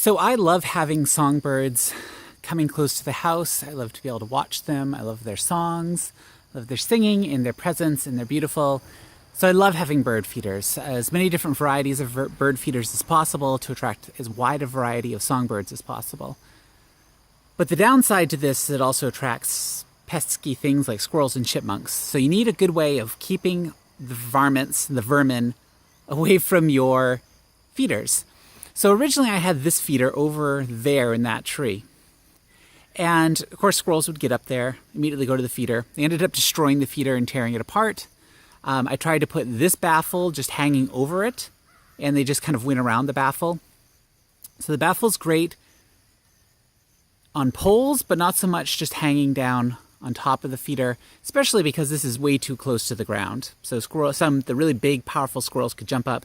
So I love having songbirds coming close to the house. I love to be able to watch them. I love their songs. I love their singing and their presence, and they're beautiful. So I love having bird feeders, as many different varieties of bird feeders as possible to attract as wide a variety of songbirds as possible. But the downside to this is it also attracts pesky things like squirrels and chipmunks. So you need a good way of keeping the varmints, the vermin, away from your feeders. So originally I had this feeder over there in that tree. And of course squirrels would get up there, immediately go to the feeder. They ended up destroying the feeder and tearing it apart. I tried to put this baffle just hanging over it, and they just kind of went around the baffle. So the baffle's great on poles, but not so much just hanging down on top of the feeder, especially because this is way too close to the ground. So the really big, powerful squirrels could jump up.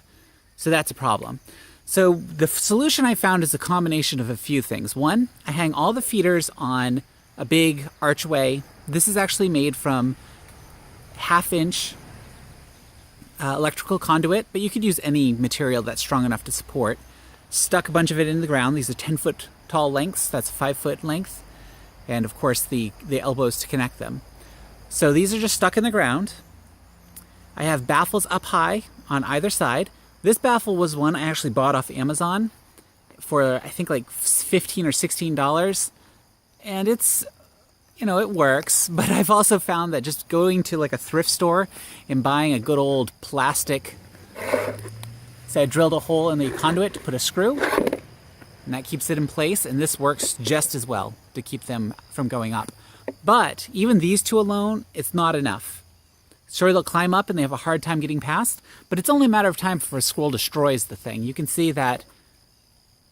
So that's a problem. So the solution I found is a combination of a few things. One, I hang all the feeders on a big archway. This is actually made from 1/2-inch electrical conduit, but you could use any material that's strong enough to support. Stuck a bunch of it in the ground. These are 10-foot tall lengths. That's 5-foot length. And of course the elbows to connect them. So these are just stuck in the ground. I have baffles up high on either side. This baffle was one I actually bought off Amazon for I think like $15 or $16. And it's, it works, but I've also found that just going to like a thrift store and buying a good old plastic, so I drilled a hole in the conduit to put a screw, and that keeps it in place, and this works just as well to keep them from going up. But even these two alone, it's not enough. Sure, they'll climb up and they have a hard time getting past, but it's only a matter of time before a squirrel destroys the thing. You can see that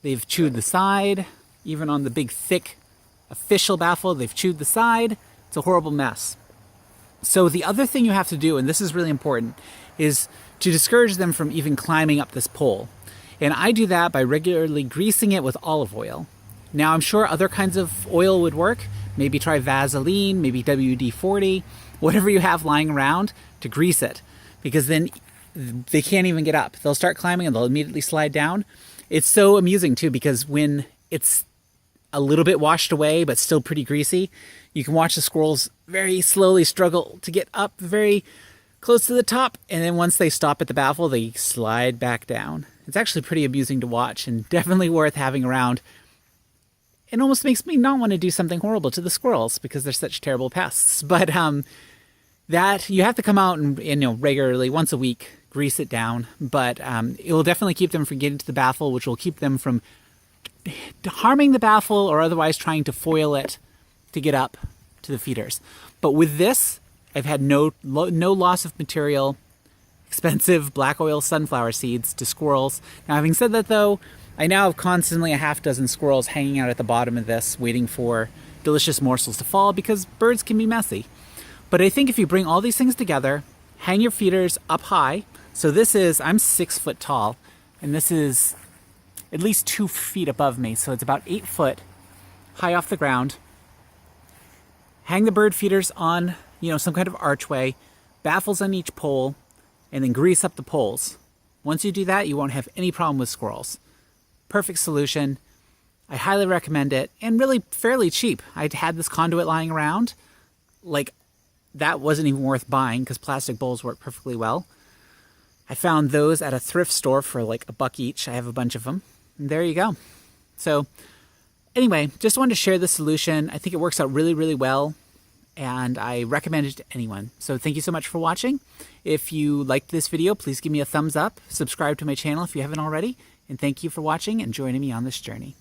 they've chewed the side, even on the big thick official baffle, they've chewed the side. It's a horrible mess. So the other thing you have to do, and this is really important, is to discourage them from even climbing up this pole. And I do that by regularly greasing it with olive oil. Now I'm sure other kinds of oil would work. Maybe try Vaseline, maybe WD-40, whatever you have lying around to grease it, because then they can't even get up. They'll start climbing and they'll immediately slide down. It's so amusing too, because when it's a little bit washed away, but still pretty greasy, you can watch the squirrels very slowly struggle to get up very close to the top. And then once they stop at the baffle, they slide back down. It's actually pretty amusing to watch and definitely worth having around. It almost makes me not want to do something horrible to the squirrels because they're such terrible pests. But that you have to come out and regularly, once a week, grease it down. But it will definitely keep them from getting to the baffle, which will keep them from harming the baffle or otherwise trying to foil it to get up to the feeders. But with this, I've had no loss of material, expensive black oil sunflower seeds to squirrels. Now, having said that though, I now have constantly a 6 squirrels hanging out at the bottom of this, waiting for delicious morsels to fall, because birds can be messy. But I think if you bring all these things together, hang your feeders up high. So I'm 6 foot tall, and this is at least 2 feet above me, so it's about 8 foot high off the ground. Hang the bird feeders on, some kind of archway, baffles on each pole, and then grease up the poles. Once you do that, you won't have any problem with squirrels. Perfect solution. I highly recommend it, and really fairly cheap. I'd had this conduit lying around. That wasn't even worth buying because plastic bowls work perfectly well. I found those at a thrift store for like $1 each. I have a bunch of them. And there you go. So anyway, just wanted to share the solution. I think it works out really, really well, and I recommend it to anyone. So thank you so much for watching. If you liked this video, please give me a thumbs up. Subscribe to my channel if you haven't already. And thank you for watching and joining me on this journey.